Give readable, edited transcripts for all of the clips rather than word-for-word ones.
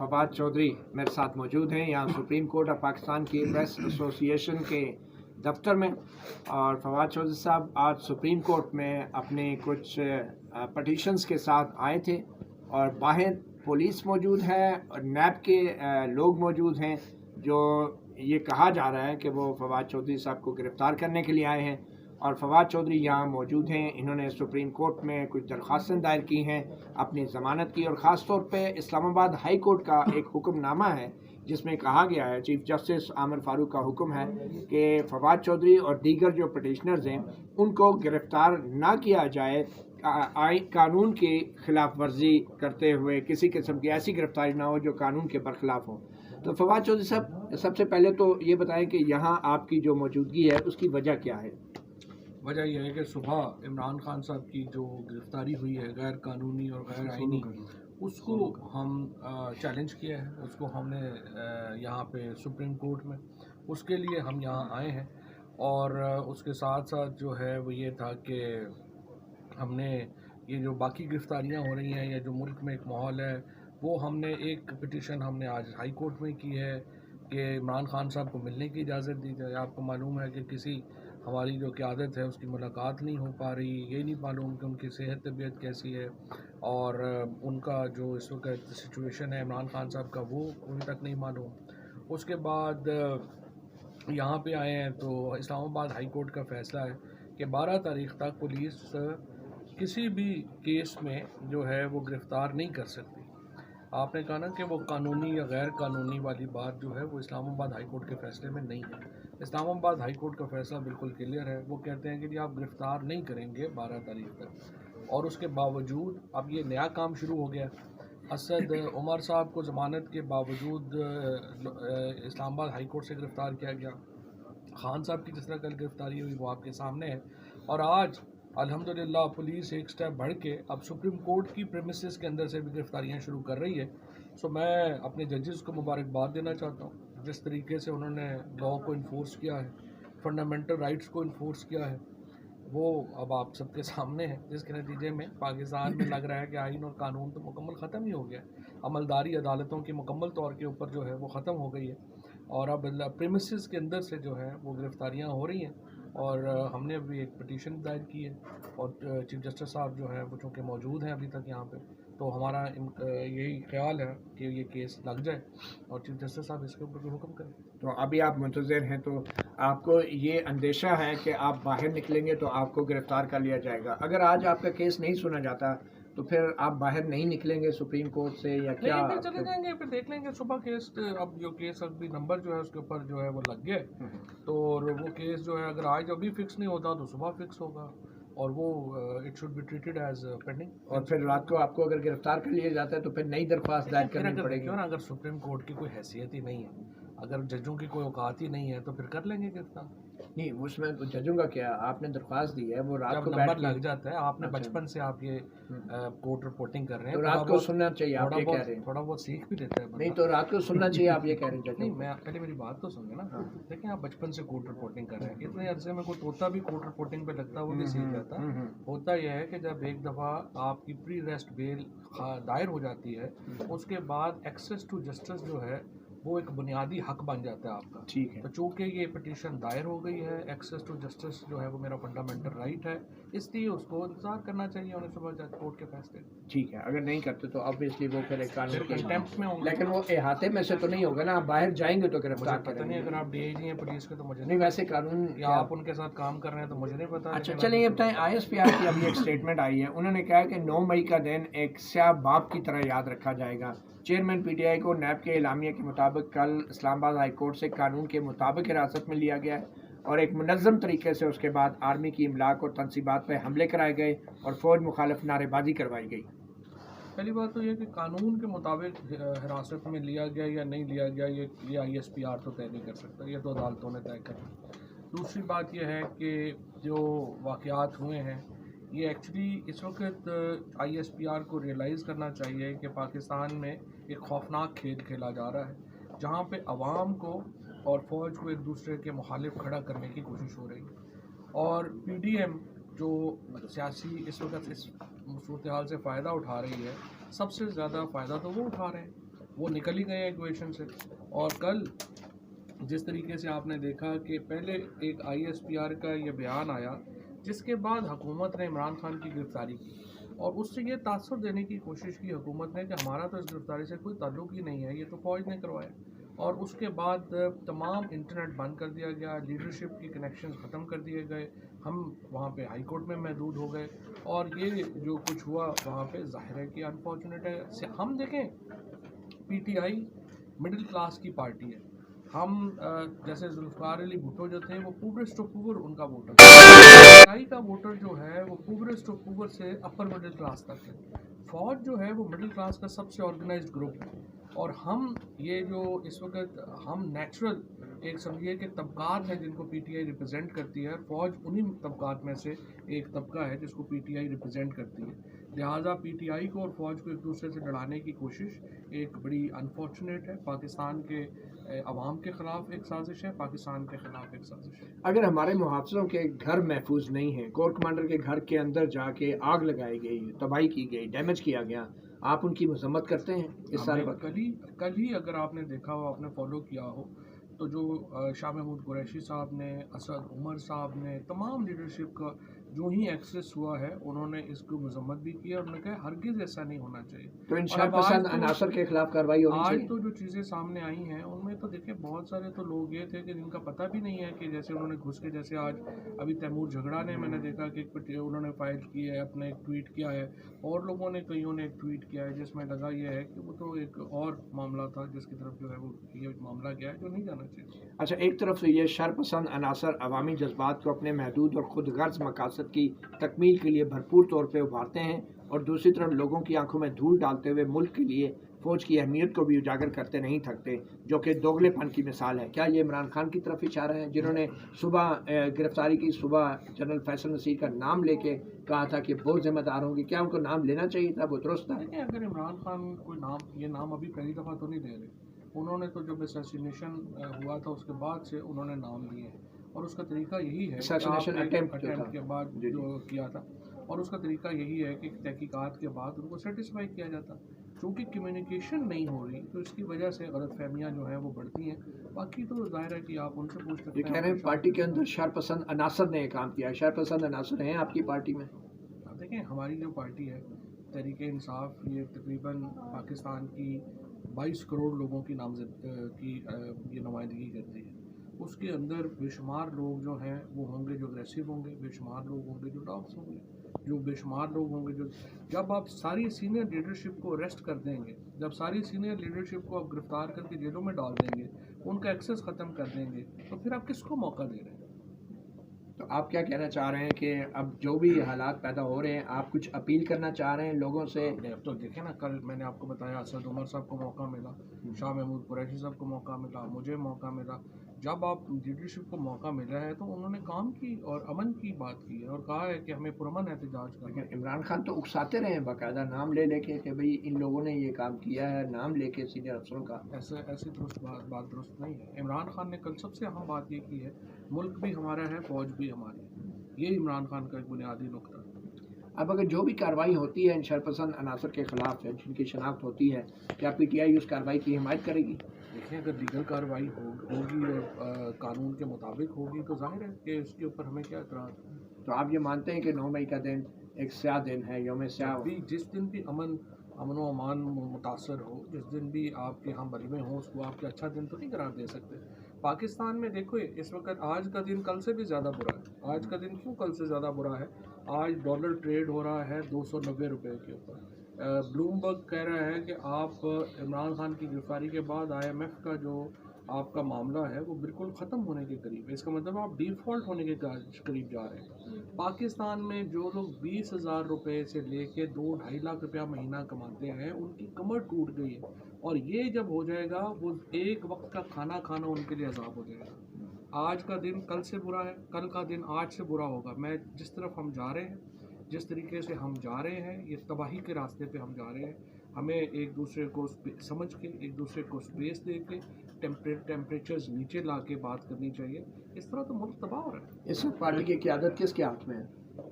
फवाद चौधरी मेरे साथ मौजूद हैं यहाँ सुप्रीम कोर्ट ऑफ पाकिस्तान की प्रेस एसोसिएशन के दफ्तर में। और फवाद चौधरी साहब आज सुप्रीम कोर्ट में अपने कुछ पटिशन्स के साथ आए थे और बाहर पुलिस मौजूद है और नैब के लोग मौजूद हैं जो ये कहा जा रहा है कि वो फवाद चौधरी साहब को गिरफ़्तार करने के लिए आए हैं। और फवाद चौधरी यहाँ मौजूद हैं, इन्होंने सुप्रीम कोर्ट में कुछ दरख्वास्तें दायर की हैं अपनी ज़मानत की। और ख़ास तौर पे इस्लामाबाद हाई कोर्ट का एक हुक्मनामा है जिसमें कहा गया है, चीफ जस्टिस आमिर फारूक का हुक्म है कि फवाद चौधरी और दीगर जो पटिशनर्स हैं उनको गिरफ़्तार ना किया जाए कानून की खिलाफ वर्जी करते हुए, किसी किस्म की ऐसी गिरफ्तारी ना हो जो कानून के बरखिलाफ हो। तो फवाद चौधरी साहब, सबसे पहले तो ये बताएं कि यहाँ आपकी जो मौजूदगी है उसकी वजह क्या है? वजह यह है कि सुबह इमरान खान साहब की जो गिरफ़्तारी हुई है गैर कानूनी और गैर आइनी, उसको हम चैलेंज किया है, उसको हमने यहाँ पे सुप्रीम कोर्ट में, उसके लिए हम यहाँ आए हैं। और उसके साथ साथ जो है वो ये था कि हमने ये जो बाकी गिरफ़्तारियाँ हो रही हैं या जो मुल्क में एक माहौल है, वो हमने एक पिटीशन हमने आज हाई कोर्ट में की है कि इमरान खान साहब को मिलने की इजाज़त दी जाए। आपको मालूम है कि किसी हमारी जो क़यादत है उसकी मुलाकात नहीं हो पा रही, ये नहीं मालूम कि उनकी सेहत तबीयत कैसी है और उनका जो इस वक्त सिचुएशन है इमरान खान साहब का वो अभी तक नहीं मालूम। उसके बाद यहाँ पे आए हैं तो इस्लामाबाद हाई कोर्ट का फ़ैसला है कि 12 तारीख़ तक पुलिस किसी भी केस में जो है वो गिरफ़्तार नहीं कर सकती। आपने कहा ना कि वो कानूनी या गैर कानूनी वाली बात जो है वो इस्लामाबाद हाई कोर्ट के फ़ैसले में नहीं है। इस्लामाबाद हाई कोर्ट का फ़ैसला बिल्कुल क्लियर है। वो कहते हैं कि जी आप गिरफ़्तार नहीं करेंगे 12 तारीख़ तक, और उसके बावजूद अब ये नया काम शुरू हो गया। असद उमर साहब को ज़मानत के बावजूद इस्लामाबाद हाई कोर्ट से गिरफ़्तार किया गया। खान साहब की जिस तरह कल गिरफ़्तारी हुई वो आपके सामने है। और आज अल्हम्दुलिल्लाह पुलिस एक स्टेप बढ़ के अब सुप्रीम कोर्ट की प्रेमिसेस के अंदर से भी गिरफ़्तारियाँ शुरू कर रही है। सो मैं अपने जजेस को मुबारकबाद देना चाहता हूँ जिस तरीके से उन्होंने लॉ को इन्फोर्स किया है, फंडामेंटल राइट्स को इन्फोर्स किया है, वो अब आप सबके सामने है, जिसके नतीजे में पाकिस्तान में लग रहा है कि आइन और कानून तो मुकम्मल ख़त्म ही हो गया। अमलदारी अदालतों की मुकम्मल तौर के ऊपर जो है वो ख़त्म हो गई है और अब प्रेमिसेस के अंदर से जो है वो गिरफ़्तारियाँ हो रही हैं। और हमने अभी एक पिटीशन दायर की है और चीफ जस्टिस साहब जो है वो चूँकि मौजूद हैं अभी तक यहाँ पे, तो हमारा यही ख्याल है कि ये केस लग जाए और चीफ जस्टिस साहब इसके ऊपर हुक्म करें। तो अभी आप मुंतज़िर हैं, तो आपको ये अंदेशा है कि आप बाहर निकलेंगे तो आपको गिरफ़्तार कर लिया जाएगा। अगर आज आपका केस नहीं सुना जाता तो फिर आप बाहर नहीं निकलेंगे सुप्रीम कोर्ट से या क्या? नहीं, फिर चले जाएंगे, फिर देख लेंगे सुबह केस। अब जो केस अभी नंबर जो है उसके ऊपर जो है वो लग गया, तो वो केस जो है अगर आज अभी फिक्स नहीं होता तो सुबह फिक्स होगा और वो it should be treated as pending. और फिर रात को आपको अगर गिरफ्तार कर लिया जाता है तो फिर नई दरख्वास्त दायर करनी पड़ेगी। क्यों ना, अगर सुप्रीम कोर्ट की कोई हैसियत ही नहीं है, अगर जजों की कोई औकात ही नहीं है तो फिर कर लेंगे गिरफ्तार। नहीं, उसमें तो जजों का क्या, आपने दरख्वास्त दी है, वो रात जब को नंबर लग जाता है, आपने अच्छा। बचपन से आप ये कोर्ट रिपोर्टिंग कर रहे हैं, तो रात को सुनना चाहिए, आप ये कह रहे हैं। थोड़ा बहुत सीख भी लेता है नहीं, तो रात को सुनना चाहिए, आप ये कह रहे हैं। नहीं, मैं पहले मेरी बात तो सुनिए ना। देखिए, आप बचपन से कोर्ट रिपोर्टिंग कर रहे हैं, इतने अरसे में कोई तोता भी कोर्ट रिपोर्टिंग पे लगता है, वो भी सीख जाता है। होता यह है कि जब एक दफ़ा आपकी प्री रेस्ट बेल दायर हो जाती है, उसके बाद एक्सेस टू जस्टिस जो है वो एक बुनियादी हक बन जाता है आपका। ठीक है। तो चूँकि ये पिटीशन दायर हो गई है, एक्सेस टू जस्टिस जो है वो मेरा फंडामेंटल राइट है, इसलिए उसको इंतजार करना चाहिए उन्हें सुबह जज कोर्ट के फैसले। ठीक है, अगर नहीं करते तो ऑब्वियसली वो फिर एक कानून कंटेम्प्ट में होंगे। लेकिन वो अहाते में से तो नहीं होगा ना, आप बाहर जाएंगे तो गिरफ्तार पता नहीं, अगर आप डीआईजी हैं पुलिस के तो मुझे नहीं, वैसे कानून या आप उनके साथ काम कर रहे हैं तो मुझे नहीं पता। अच्छा, चलिए अब बताएं, ISPR की अभी एक स्टेटमेंट आई है, उन्होंने कहा कि 9 मई का दिन एक स्याह बाप की तरह याद रखा जाएगा। चेयरमैन PTI को नैब के एलामिया के मुताबिक कल इस्लामाबाद हाई कोर्ट से कानून के मुताबिक हिरासत में लिया गया है और एक मुनज़्ज़म तरीके से उसके बाद आर्मी की इमलाक और तनसीबात पर हमले कराए गए और फ़ौज मुखालिफ नारेबाजी करवाई गई। पहली बात तो ये कि कानून के मुताबिक हिरासत में लिया गया या नहीं लिया गया, ये ISPR तो तय नहीं कर सकता, ये तो अदालतों ने तय करना। दूसरी बात यह है कि जो वाक़यात हुए हैं ये एक्चुअली इस वक्त ISPR को रियलाइज़ करना चाहिए कि पाकिस्तान में एक खौफनाक खेल खेला जा रहा है जहाँ पे अवाम को और फ़ौज को एक दूसरे के मुखालिफ खड़ा करने की कोशिश हो रही है। और PDM जो सियासी इस वक्त इस सूरत हाल से फ़ायदा उठा रही है, सबसे ज़्यादा फ़ायदा तो वो उठा रहे हैं। وہ نکل ہی گئے ہیں ایکویشن سے. اور کل جس طریقے سے آپ نے دیکھا کہ پہلے ایک ISPR کا یہ بیان آیا جس کے بعد حکومت نے عمران خان کی گرفتاری کی اور اس سے یہ تاثر دینے کی کوشش کی حکومت نے کہ ہمارا تو اس گرفتاری سے کوئی تعلق ہی نہیں ہے, یہ تو فوج نے کروایا. اور اس کے بعد تمام انٹرنیٹ بند کر دیا گیا, لیڈرشپ کی کنیکشنز ختم کر دیے گئے, ہم وہاں پہ ہائی کورٹ میں محدود ہو گئے. اور یہ جو کچھ ہوا وہاں پہ ظاہر ہے کہ انفارچونیٹ ہے. ہم دیکھیں PTI مڈل کلاس کی پارٹی ہے. ہم جیسے ذوالفقار علی بھٹو جو تھے وہ پورسٹ آف پور ان کا ووٹر PTI کا ووٹر جو ہے وہ پورسٹ آف پور سے اپر مڈل کلاس تک ہے. فوج جو ہے وہ مڈل کلاس کا سب سے آرگنائزڈ گروپ ہے. اور ہم یہ جو اس وقت ہم نیچرل ایک سمجھیے کہ طبقات ہیں جن کو PTI ریپرزینٹ کرتی ہے, فوج انہی طبقات میں سے ایک طبقہ ہے جس کو PTI ریپرزینٹ کرتی ہے. لہٰذا PTI کو اور فوج کو ایک دوسرے سے لڑانے کی کوشش ایک بڑی انفارچونیٹ ہے. پاکستان کے عوام کے خلاف ایک سازش ہے, پاکستان کے خلاف ایک سازش ہے. اگر ہمارے محافظوں کے گھر محفوظ نہیں ہیں, کور کمانڈر کے گھر کے اندر جا کے آگ لگائی گئی, تباہی کی گئی, ڈیمیج کیا گیا, آپ ان کی مذمت کرتے ہیں اس سارے وقت؟ کل ہی اگر آپ نے دیکھا ہو, آپ نے فالو کیا ہو تو جو شاہ محمود قریشی صاحب نے, اسد عمر صاحب نے, تمام لیڈرشپ کا جو ہی ایکسس ہوا ہے انہوں نے اس کو مذمت بھی کی اور انہوں نے کہا ہرگز ایسا نہیں ہونا چاہیے. تو ان شرپسند عناصر کے خلاف کارروائی ہونی چاہیے. آج تو جو چیزیں سامنے آئی ہیں ان میں تو دیکھیں بہت سارے تو لوگ یہ تھے کہ جن کا پتہ بھی نہیں ہے کہ جیسے انہوں نے گھس کے, جیسے آج ابھی تیمور جھگڑا نے میں نے دیکھا کہ انہوں نے فائل کی ہے, اپنے ایک ٹویٹ کیا ہے, اور لوگوں نے کئیوں نے ایک ٹویٹ کیا ہے جس میں لگا یہ ہے کہ وہ تو ایک اور معاملہ تھا جس کی طرف جو ہے وہ یہ معاملہ گیا ہے جو نہیں جانا چاہیے. اچھا, ایک طرف سے یہ شرپسند عناصر عوامی جذبات کو اپنے محدود اور خود غرض مقاصد کی تکمیل کے لیے بھرپور طور پہ ابھارتے ہیں, اور دوسری طرف لوگوں کی آنکھوں میں دھول ڈالتے ہوئے ملک کے لیے فوج کی اہمیت کو بھی اجاگر کرتے نہیں تھکتے, جو کہ دوگلے پن کی مثال ہے. کیا یہ عمران خان کی طرف اشارہ ہے جنہوں نے صبح گرفتاری کی, صبح جنرل فیصل نصیر کا نام لے کے کہا تھا کہ وہ ذمہ دار ہوں گے؟ کیا ان کو نام لینا چاہیے تھا؟ وہ درست تھا؟ اگر عمران خان کوئی نام, یہ نام ابھی پہلی دفعہ تو نہیں دے رہے, انہوں نے تو جب اسیسینیشن ہوا تھا اس کے بعد سے انہوں نے نام لیے ہیں, اور اس کا طریقہ یہی ہے اسیسینیشن اٹیمپٹ کے بعد جو کیا تھا, اور اس کا طریقہ یہی ہے کہ تحقیقات کے بعد ان کو سیٹسفائی کیا جاتا. چونکہ کمیونیکیشن نہیں ہو رہی تو اس کی وجہ سے غلط فہمیاں جو ہیں وہ بڑھتی ہیں. باقی تو ظاہر ہے کہ آپ ان سے پوچھ سکتے ہیں. یہ کہہ رہے ہیں پارٹی کے اندر شرپسند عناصر نے یہ کام کیا. شرپسند عناصر ہیں آپ کی پارٹی میں؟ دیکھیں ہماری جو پارٹی ہے تحریک انصاف, یہ تقریباً پاکستان کی 22 کروڑ لوگوں کی نامزد کی یہ نمائندگی کرتی ہے. اس کے اندر بے شمار لوگ جو ہیں وہ ہوں گے جو اگریسو ہوں گے, بے شمار لوگ ہوں گے جو ڈاکس ہوں گے, جو بے شمار لوگ ہوں گے جو, جب آپ ساری سینئر لیڈرشپ کو اریسٹ کر دیں گے, جب ساری سینئر لیڈرشپ کو آپ گرفتار کر کے جیلوں میں ڈال دیں گے, ان کا ایکسس ختم کر دیں گے, تو پھر آپ کس کو موقع دے رہے ہیں؟ تو آپ کیا کہنا چاہ رہے ہیں کہ اب جو بھی حالات پیدا ہو رہے ہیں, آپ کچھ اپیل کرنا چاہ رہے ہیں لوگوں سے؟ تو دیکھیں نا, کل میں نے آپ کو بتایا اسد عمر صاحب کو موقع ملا, شاہ محمود قریشی صاحب کو موقع ملا, مجھے موقع ملا. جب آپ لیڈرشپ کو موقع ملا ہے تو انہوں نے کام کی اور امن کی بات کی ہے اور کہا ہے کہ ہمیں پرامن احتجاج کرنا. لیکن عمران خان تو اکساتے رہے ہیں باقاعدہ نام لے لے کے کہ بھئی ان لوگوں نے یہ کام کیا ہے, نام لے کے سینئر افسروں کا. ایسے درست بات درست نہیں ہے. عمران خان نے کل سب سے اہم بات یہ کی ہے, ملک بھی ہمارا ہے, فوج بھی ہماری ہے. یہ عمران خان کا ایک بنیادی نقطہ ہے. اب اگر جو بھی کارروائی ہوتی ہے ان شرپسند عناصر کے خلاف جن کی شناخت ہوتی ہے, کیا PTI اس کارروائی کی حمایت کرے گی؟ دیکھیں اگر لیگل کارروائی ہوگی اور قانون کے مطابق ہوگی تو ظاہر ہے کہ اس کے اوپر ہمیں کیا اعتراض ہے. تو آپ یہ مانتے ہیں کہ 9 مئی کا دن ایک سیاہ دن ہے, یوم سیاہ؟ جس دن بھی امن و امان متاثر ہو, جس دن بھی آپ کے ہم بلوے ہوں, اس کو آپ کے اچھا دن تو نہیں قرار دے سکتے. پاکستان میں دیکھو اس وقت آج کا دن کل سے بھی زیادہ برا ہے. آج کا دن کیوں کل سے زیادہ برا ہے؟ آج ڈالر ٹریڈ ہو رہا ہے 290 روپے کے اوپر. بلومبرگ کہہ رہا ہے کہ آپ عمران خان کی گرفتاری کے بعد IMF کا جو آپ کا معاملہ ہے وہ بالکل ختم ہونے کے قریب ہے. اس کا مطلب آپ ڈیفالٹ ہونے کے قریب جا رہے ہیں. پاکستان میں جو لوگ 20,000 روپے سے لے کے 2-2.5 لاکھ روپیہ مہینہ کماتے ہیں ان کی کمر ٹوٹ گئی ہے, اور یہ جب ہو جائے گا وہ ایک وقت کا کھانا کھانا ان کے لیے عذاب ہو جائے گا. آج کا دن کل سے برا ہے, کل کا دن آج سے برا ہوگا. میں جس طرف ہم جا رہے ہیں, جس طریقے سے ہم جا رہے ہیں, یہ تباہی کے راستے پہ ہم جا رہے ہیں. ہمیں ایک دوسرے کو سمجھ کے, ایک دوسرے کو اسپیس دے کے, ٹیمپریچرز نیچے لا کے بات کرنی چاہیے. اس طرح تو ملک تباہ ہو رہا ہے. اس وقت پارٹی کی قیادت کس کے ہاتھ میں ہے؟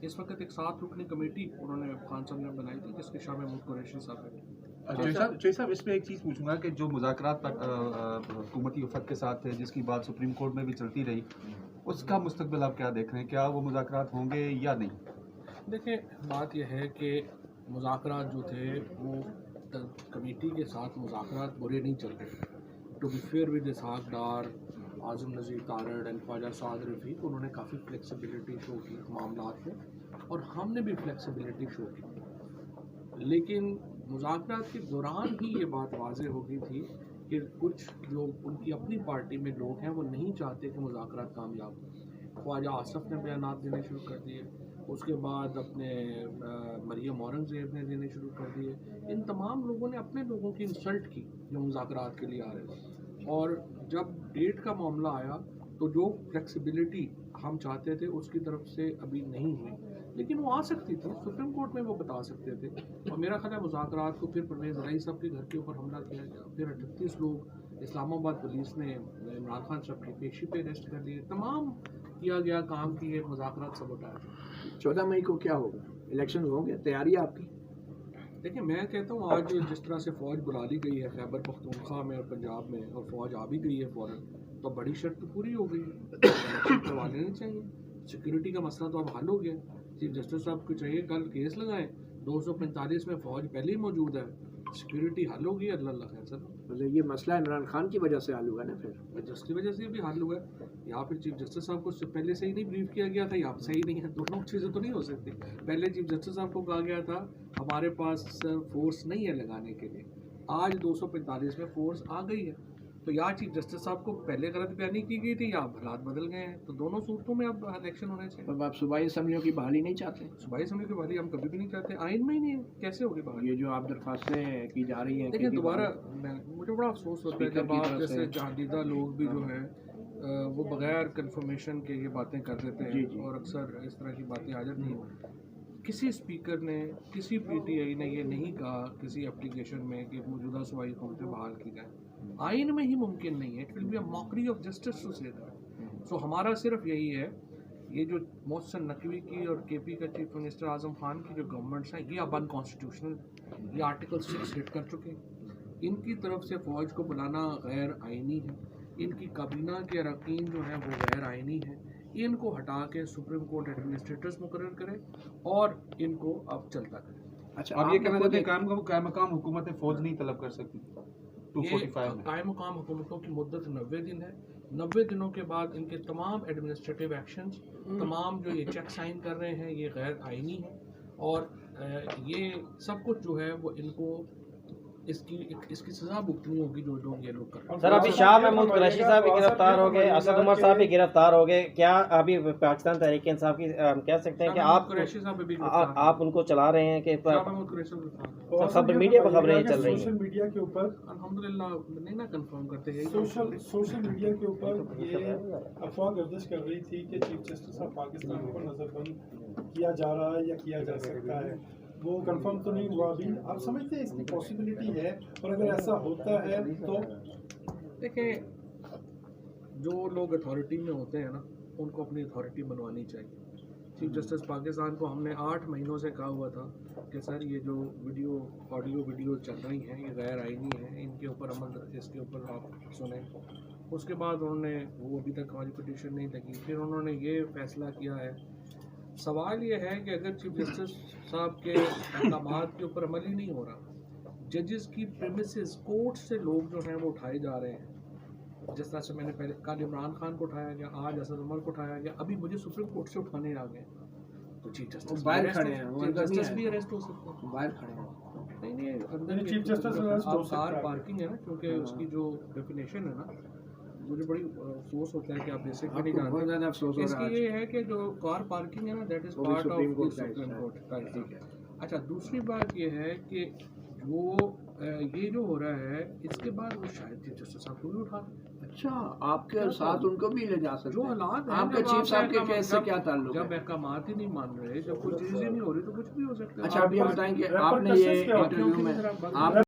اس وقت ایک 7 رکنی کمیٹی انہوں نے خان صاحب نے بنائی تھی جس کے شاہ محمود قریشی صاحب ہیں. जय साहब इसमें एक चीज़ पूछूंगा कि जो मुज़ाकरात हुकूमती वफद के साथ थे, जिसकी बात सुप्रीम कोर्ट में भी चलती रही, उसका मुस्तकबिल आप क्या देख रहे हैं? क्या वो मुज़ाकरात होंगे या नहीं? देखिए, बात यह है कि मुज़ाकरात जो थे वो कमेटी के साथ मुज़ाकरात बुरे नहीं चल रहे। To be fair with Ishaq Dar, Azam Nazir Tarar and Khawaja Saad Rafique, उन्होंने काफ़ी फ्लेक्सिबिलिटी शो की मामलात में, और हमने भी फ्लेक्सिबिलिटी शो की। लेकिन मुज़ाकरात के दौरान ही ये बात वाज़ेह हो गई थी कि कुछ लोग, उनकी अपनी पार्टी में लोग हैं, वो नहीं चाहते कि मुज़ाकरात कामयाब हो। ख्वाजा आसफ़ ने बयानात देने शुरू कर दिए, उसके बाद अपने मरियम औरंगज़ेब ने देने शुरू कर दिए। इन तमाम लोगों ने अपने लोगों की इंसल्ट की जो मुज़ाकरात के लिए आ रहे थे, और जब डेट का मामला आया तो जो फ्लेक्सिबिलिटी हम चाहते थे उसकी तरफ से अभी नहीं हुई, लेकिन वो आ सकती थी, सुप्रीम कोर्ट में वो बता सकते थे। और मेरा ख्याल है मुज़ाकरात को फिर परवेज़ राई साहब के घर के ऊपर हमला किया गया, फिर 38 लोग इस्लामाबाद पुलिस ने इमरान खान साहब की पेशी पे अरेस्ट कर दिए, तमाम किया गया काम की ये मुज़ाकरात सब उठाया। 14 मई को क्या होगा? इलेक्शन होंगे, तैयारी है आपकी? देखिए, मैं कहता हूँ आज जिस तरह से फ़ौज बुला ली गई है खैबर पख्तूनख्वा में और पंजाब में, और फ़ौज आ भी गई है फ़ौरन, तो बड़ी शर्त तो पूरी हो गई है, इलेक्शन करवा लेने चाहिए। सिक्योरिटी का मसला तो अब हल हो गया। चीफ जस्टिस साहब को चाहिए कल केस लगाएं, 245 में फ़ौज पहले ही मौजूद है, सिक्योरिटी हल होगी, अल्लाह खैर सर। मतलब ये मसला इमरान खान की वजह से हल हुआ ना, फिर जिसकी वजह से भी हल हुआ है, या फिर चीफ जस्टिस साहब को पहले से ही नहीं ब्रीफ किया गया था, या सही नहीं है, दोनों चीज़ें तो नहीं हो सकती। पहले चीफ जस्टिस साहब को कहा गया था हमारे पास फोर्स नहीं है लगाने के लिए, आज 245 में फोर्स आ गई है, तो या चीफ जस्टिस साहब को पहले गलत बयानी की गई थी या हालात बदल गए हैं, तो दोनों सूरतों में अब इलेक्शन होने चाहिए। अब आप सूबाई असम्बलियों की बहाली नहीं चाहते? सूबाई असम्बली की बहाली हम कभी भी नहीं चाहते, आइन में ही नहीं है, कैसे होगी बहाली? ये जो आप दरख्वास्तें की जा रही हैं, देखिए दोबारा मुझे बड़ा अफसोस होता है जब आप जैसे जहादीदा लोग भी जो है वो बगैर कंफर्मेशन के ये बातें कर देते हैं, और अक्सर इस तरह की बातें आ जाती हैं। किसी स्पीकर ने, किसी पीटीआई ने ये नहीं कहा किसी एप्लीकेशन में कि मौजूदा सूबाई हुकूमतें बहाल की जाए, आइन में ही मुमकिन नहीं है। It will be a mockery of justice to say that. So हमारा सिर्फ यही है, ये जो मोहसिन नकवी की और केपी का चीफ मिनिस्टर आज़म खान की जो गवर्नमेंट्स हैं, ये अब अनकॉन्स्टिट्यूशनल, ये आर्टिकल 6 हिट कर चुके हैं। इनकी तरफ से फ़ौज को बुलाना गैर आइनी है, इनकी काबीना के अरकान जो हैं वो गैर आइनी है। इनको हटा के सुप्रीम कोर्ट एडमिनिस्ट्रेटर्स मुकर्रर करे और इनको अब चलता करे। अच्छा, आप ये कहना चाहते हैं कायम मकाम हुकूमत फौज नहीं तलब कर सकती? कायम मकाम हुकूमतों की मुद्दत 90 दिन है। 90 दिनों के बाद इनके तमाम एडमिनिस्ट्रेटिव एक्शंस, तमाम जो ये चेक साइन कर रहे हैं, ये गैर आइनी है, और ये सब कुछ जो है वो इनको इसकी सजा भुगतनी होगी जो लोग ये लोग कर रहे हैं। सर, अभी शाह महमूद कुरैशी साहब भी गिरफ्तार हो गए, असद उमर साहब भी गिरफ्तार हो गए, क्या अभी पाकिस्तान तहरीक इंसाफ की हम कह सकते हैं कि आप उनको चला रहे हैं कि सब मीडिया पर खबरें चल रही हैं? सोशल मीडिया के ऊपर अल्हम्दुलिल्लाह नहीं ना कंफर्म करते हैं, सोशल मीडिया के ऊपर ये अफवाह गर्दिश कर रही थी कि चीफ जस्टिस ऑफ पाकिस्तान को नजरबंद किया जा रहा है या किया जा सकता है, वो कंफर्म तो नहीं हुआ अभी। आप समझते हैं इसकी पॉसिबिलिटी है, और अगर ऐसा होता है तो? देखें, जो लोग अथॉरिटी में होते हैं ना, उनको अपनी अथॉरिटी बनवानी चाहिए। चीफ जस्टिस पाकिस्तान को हमने 8 महीनों से कहा हुआ था कि सर ये जो ऑडियो वीडियो चल रही हैं ये गैर आइनी है, इनके ऊपर अमल, इसके ऊपर आप सुने। उसके बाद उन्होंने, वो अभी तक हमारी पिटीशन नहीं लगी, फिर उन्होंने ये फैसला किया है। सवाल ये है कि अगर चीफ जस्टिस साहब के अहकामात के ऊपर अमल ही नहीं हो रहा, जजेस की प्रेमिसेस, कोर्ट से लोग जो हैं वो उठाए जा रहे हैं, जिस तरह से मैंने पहले कल इमरान खान को उठाया गया, आज असद उमर को उठाया गया, अभी मुझे सुप्रीम कोर्ट से उठाने आ गए, तो चीफ जस्टिस बाहर खड़े हैं, चीफ जस्टिस भी अरेस्ट हो सकते हैं, बाहर खड़े हैं। नहीं अंदर चीफ जस्टिस कार पार्किंग है ना, क्योंकि उसकी जो डेफिनेशन है ना, मुझे बड़ी अफसोस होता है कि आप बेसिकली नहीं जानते। इसकी ये है कि जो कार पार्किंग है ना, that is part of the supreme court का। अच्छा, दूसरी बात ये है कि जो ये जो हो रहा है, इसके बाद वो शायद चीफ जस्टिस साहब को भी उठा। अच्छा, आपके साथ उनको भी ले जा सकते जो हालात हैं, आपके चीफ साहब के केस से क्या ताल्लुक? जब अहकामात ही नहीं मान रहे, जब कोई चीज़ ही नहीं हो रही, तो कुछ भी हो सकता है। अच्छा, आप ये बताएं कि आपने ये इंटरव्यू में आप